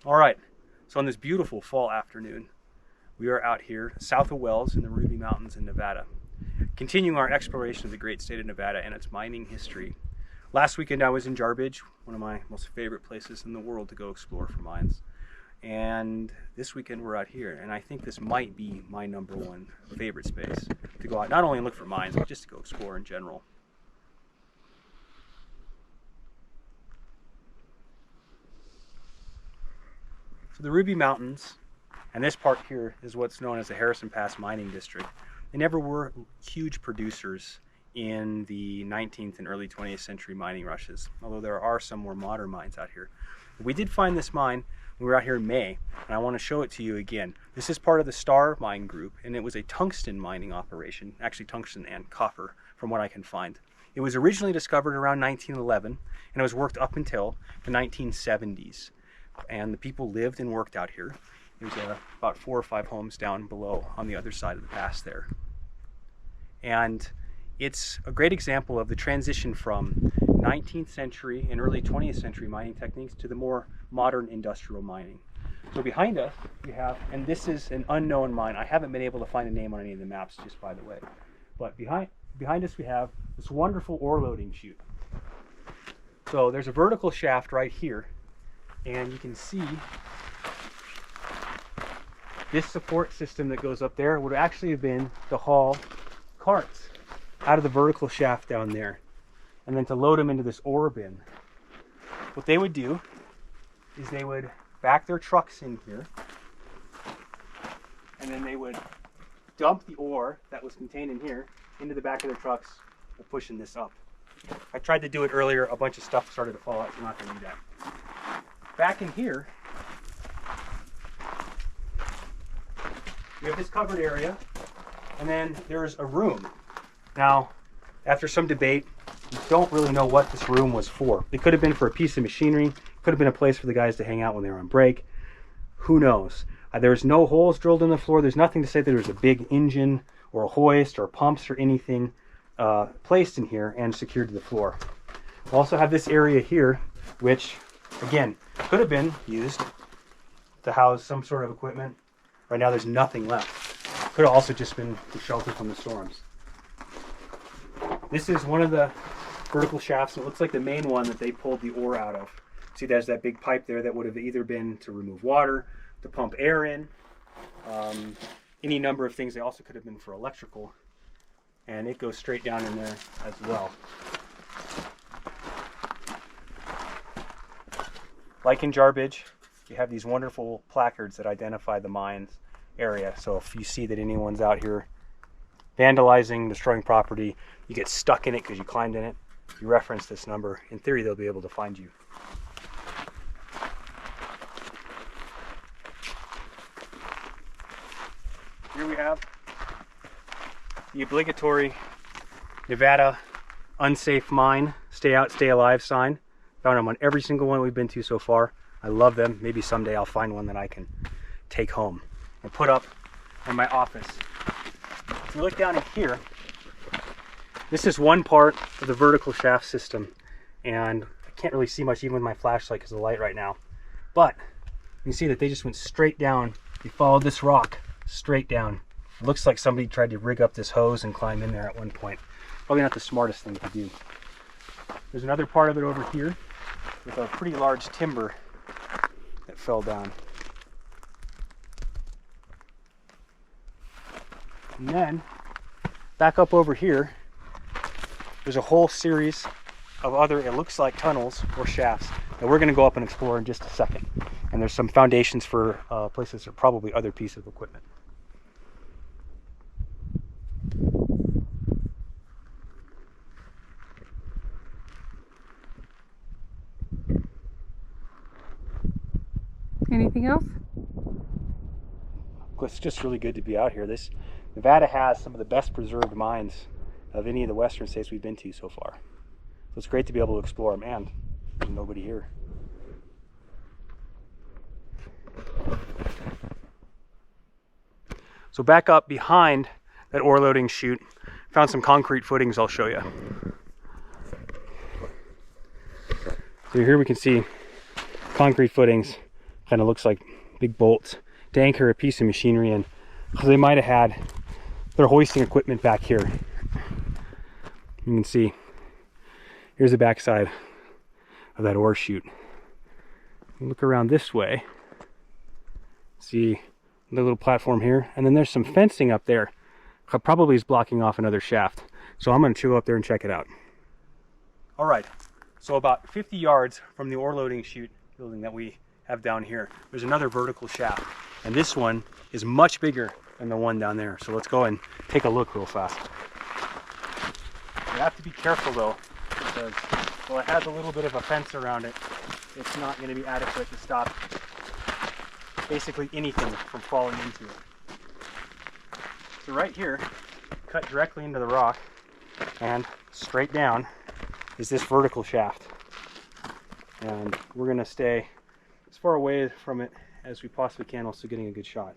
All right, so on this beautiful fall afternoon, we are out here south of Wells in the Ruby Mountains in Nevada, continuing our exploration of the great state of Nevada and its mining history. Last weekend I was in Jarbidge, one of my most favorite places in the world to go explore for mines. And this weekend we're out here, and I think this might be my number one favorite space to go out, not only look for mines, but just to go explore in general. So the Ruby Mountains, and this part here is what's known as the Harrison Pass Mining District. They never were huge producers in the 19th and early 20th century mining rushes, although there are some more modern mines out here. We did find this mine when we were out here in May, and I want to show it to you again. This is part of the Star Mine Group, and it was a tungsten mining operation, actually tungsten and copper, from what I can find. It was originally discovered around 1911, and it was worked up until the 1970s. And the people lived and worked out here. There's about 4 or 5 homes down below on the other side of the pass there. And it's a great example of the transition from 19th century and early 20th century mining techniques to the more modern industrial mining. So behind us we have, and this is an unknown mine. I haven't been able to find a name on any of the maps, just by the way. But behind us we have this wonderful ore loading chute. So there's a vertical shaft right here, and you can see this support system that goes up there would actually have been to haul carts out of the vertical shaft down there, and then to load them into this ore bin. What they would do is they would back their trucks in here, and then they would dump the ore that was contained in here into the back of their trucks and pushing this up. I tried to do it earlier, a bunch of stuff started to fall out, so I'm not going to do that. Back in here, we have this covered area, and then there's a room. Now, after some debate, we don't really know what this room was for. It could have been for a piece of machinery, could have been a place for the guys to hang out when they were on break. Who knows? There's no holes drilled in the floor. There's nothing to say that there's a big engine or a hoist or pumps or anything placed in here and secured to the floor. We also have this area here, which, again, could have been used to house some sort of equipment. Right now there's nothing left. Could have also just been to shelter from the storms. This is one of the vertical shafts. It looks like the main one that they pulled the ore out of. See, there's that big pipe there that would have either been to remove water, to pump air in, any number of things. They also could have been for electrical, and it goes straight down in there as well. Like in Jarbidge, you have these wonderful placards that identify the mine's area. So if you see that anyone's out here vandalizing, destroying property, you get stuck in it because you climbed in it, you reference this number. In theory, they'll be able to find you. Here we have the obligatory Nevada unsafe mine, stay out, stay alive sign. Found them on every single one we've been to so far. I love them. Maybe someday I'll find one that I can take home and put up in my office. If you look down in here, this is one part of the vertical shaft system, and I can't really see much even with my flashlight because of the light right now. But you can see that they just went straight down. They followed this rock straight down. It looks like somebody tried to rig up this hose and climb in there at one point. Probably not the smartest thing to do. There's another part of it over here with a pretty large timber that fell down. And then back up over here, there's a whole series of other, it looks like tunnels or shafts that we're going to go up and explore in just a second. And there's some foundations for places that are probably other pieces of equipment. Anything else? It's just really good to be out here. Nevada has some of the best preserved mines of any of the western states we've been to so far. So it's great to be able to explore them, and there's nobody here. So back up behind that ore loading chute, found some concrete footings I'll show you. So here we can see concrete footings Kind of looks like big bolts to anchor a piece of machinery in. So they might have had their hoisting equipment back here. You can see, here's the backside of that ore chute. Look around this way. See the little platform here, and then there's some fencing up there. Probably is blocking off another shaft. So I'm going to go up there and check it out. All right, so about 50 yards from the ore loading chute building that we have down here, there's another vertical shaft, and this one is much bigger than the one down there. So let's go and take a look real fast. You have to be careful though, because while it has a little bit of a fence around it, it's not going to be adequate to stop basically anything from falling into it. So right here, cut directly into the rock and straight down is this vertical shaft. And we're going to stay as far away from it as we possibly can, also getting a good shot.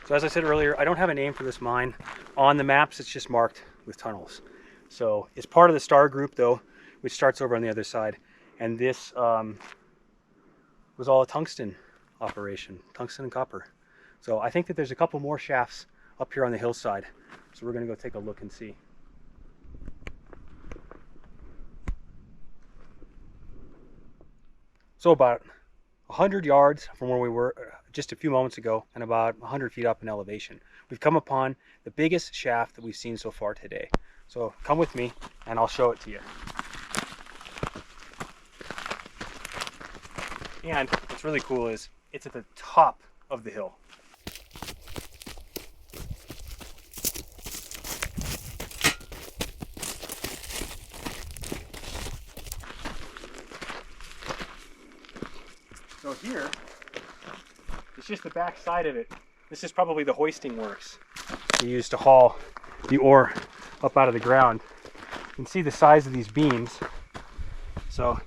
So as I said earlier, I don't have a name for this mine. On the maps, it's just marked with tunnels. So it's part of the Star Group though, which starts over on the other side. And this was all a tungsten operation, tungsten and copper. So I think that there's a couple more shafts up here on the hillside. So we're gonna go take a look and see. So about 100 yards from where we were just a few moments ago, and about 100 feet up in elevation, we've come upon the biggest shaft that we've seen so far today. So come with me and I'll show it to you. And what's really cool is it's at the top of the hill. So here, it's just the back side of it. This is probably the hoisting works we used to haul the ore up out of the ground. You can see the size of these beams. So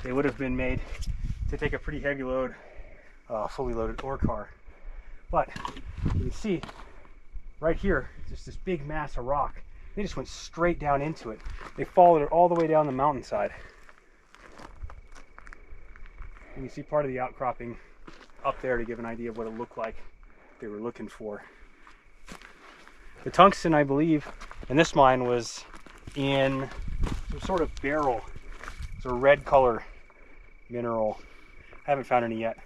they would have been made to take a pretty heavy load, fully loaded ore car. But you can see right here, just this big mass of rock. They just went straight down into it. They followed it all the way down the mountainside. You can see part of the outcropping up there to give an idea of what it looked like they were looking for. The tungsten, I believe, in this mine was in some sort of beryl. It's a red color mineral. I haven't found any yet,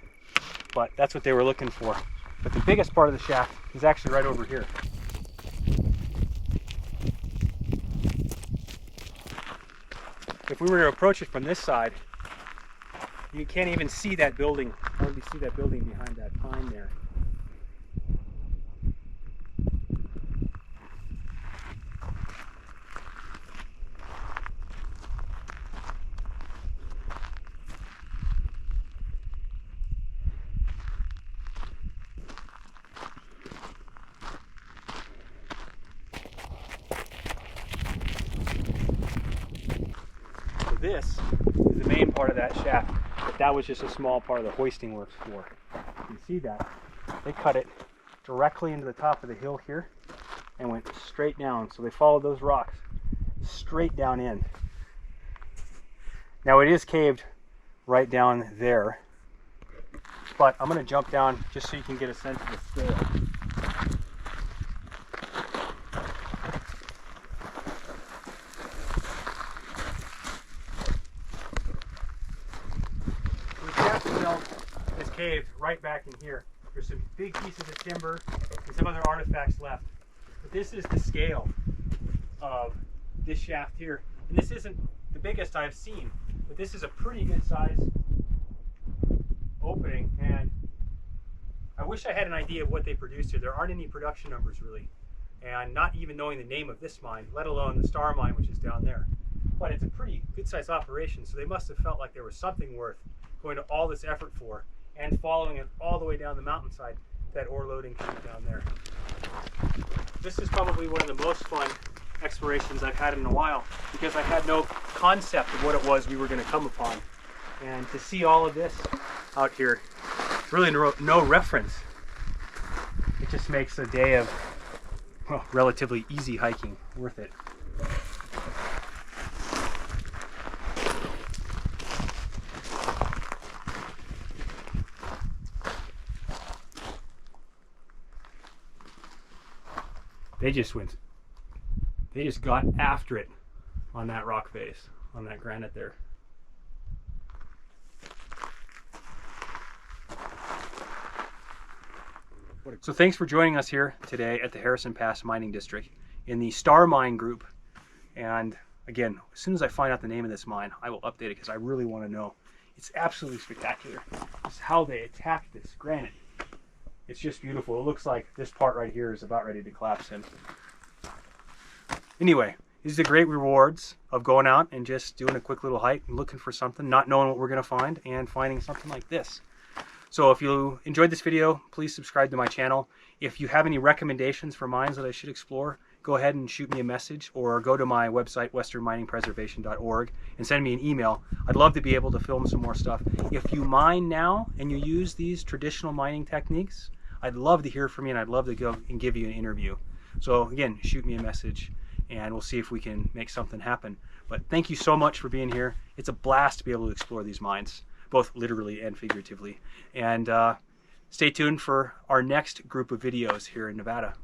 but that's what they were looking for. But the biggest part of the shaft is actually right over here. If we were to approach it from this side, you can't even see that building. Hardly see that building behind that pine there. So this is the main part of that shaft. But that was just a small part of the hoisting works floor. You can see that. They cut it directly into the top of the hill here and went straight down. So they followed those rocks straight down in. Now it is caved right down there, but I'm going to jump down just so you can get a sense of the scale. Is caved right back in here. There's some big pieces of timber and some other artifacts left. But this is the scale of this shaft here. And this isn't the biggest I've seen, but this is a pretty good size opening. And I wish I had an idea of what they produced here. There aren't any production numbers really. And not even knowing the name of this mine, let alone the Star Mine, which is down there. But it's a pretty good sized operation. So they must have felt like there was something worth going to all this effort for, and following it all the way down the mountainside, that ore loading chute down there. This is probably one of the most fun explorations I've had in a while, because I had no concept of what it was we were going to come upon. And to see all of this out here, really no reference. It just makes a day of relatively easy hiking worth it. they just got after it on that rock face, on that granite there. So thanks for joining us here today at the Harrison Pass Mining District in the Star Mine Group. And again, as soon as I find out the name of this mine, I will update it because I really want to know. It's absolutely spectacular. It's how they attack this granite. It's just beautiful. It looks like this part right here is about ready to collapse in. Anyway, these are the great rewards of going out and just doing a quick little hike and looking for something, not knowing what we're going to find, and finding something like this. So if you enjoyed this video, please subscribe to my channel. If you have any recommendations for mines that I should explore, go ahead and shoot me a message or go to my website, westernminingpreservation.org, and send me an email. I'd love to be able to film some more stuff. If you mine now and you use these traditional mining techniques, I'd love to hear from you, and I'd love to go and give you an interview. So again, shoot me a message and we'll see if we can make something happen. But thank you so much for being here. It's a blast to be able to explore these mines, both literally and figuratively. And stay tuned for our next group of videos here in Nevada.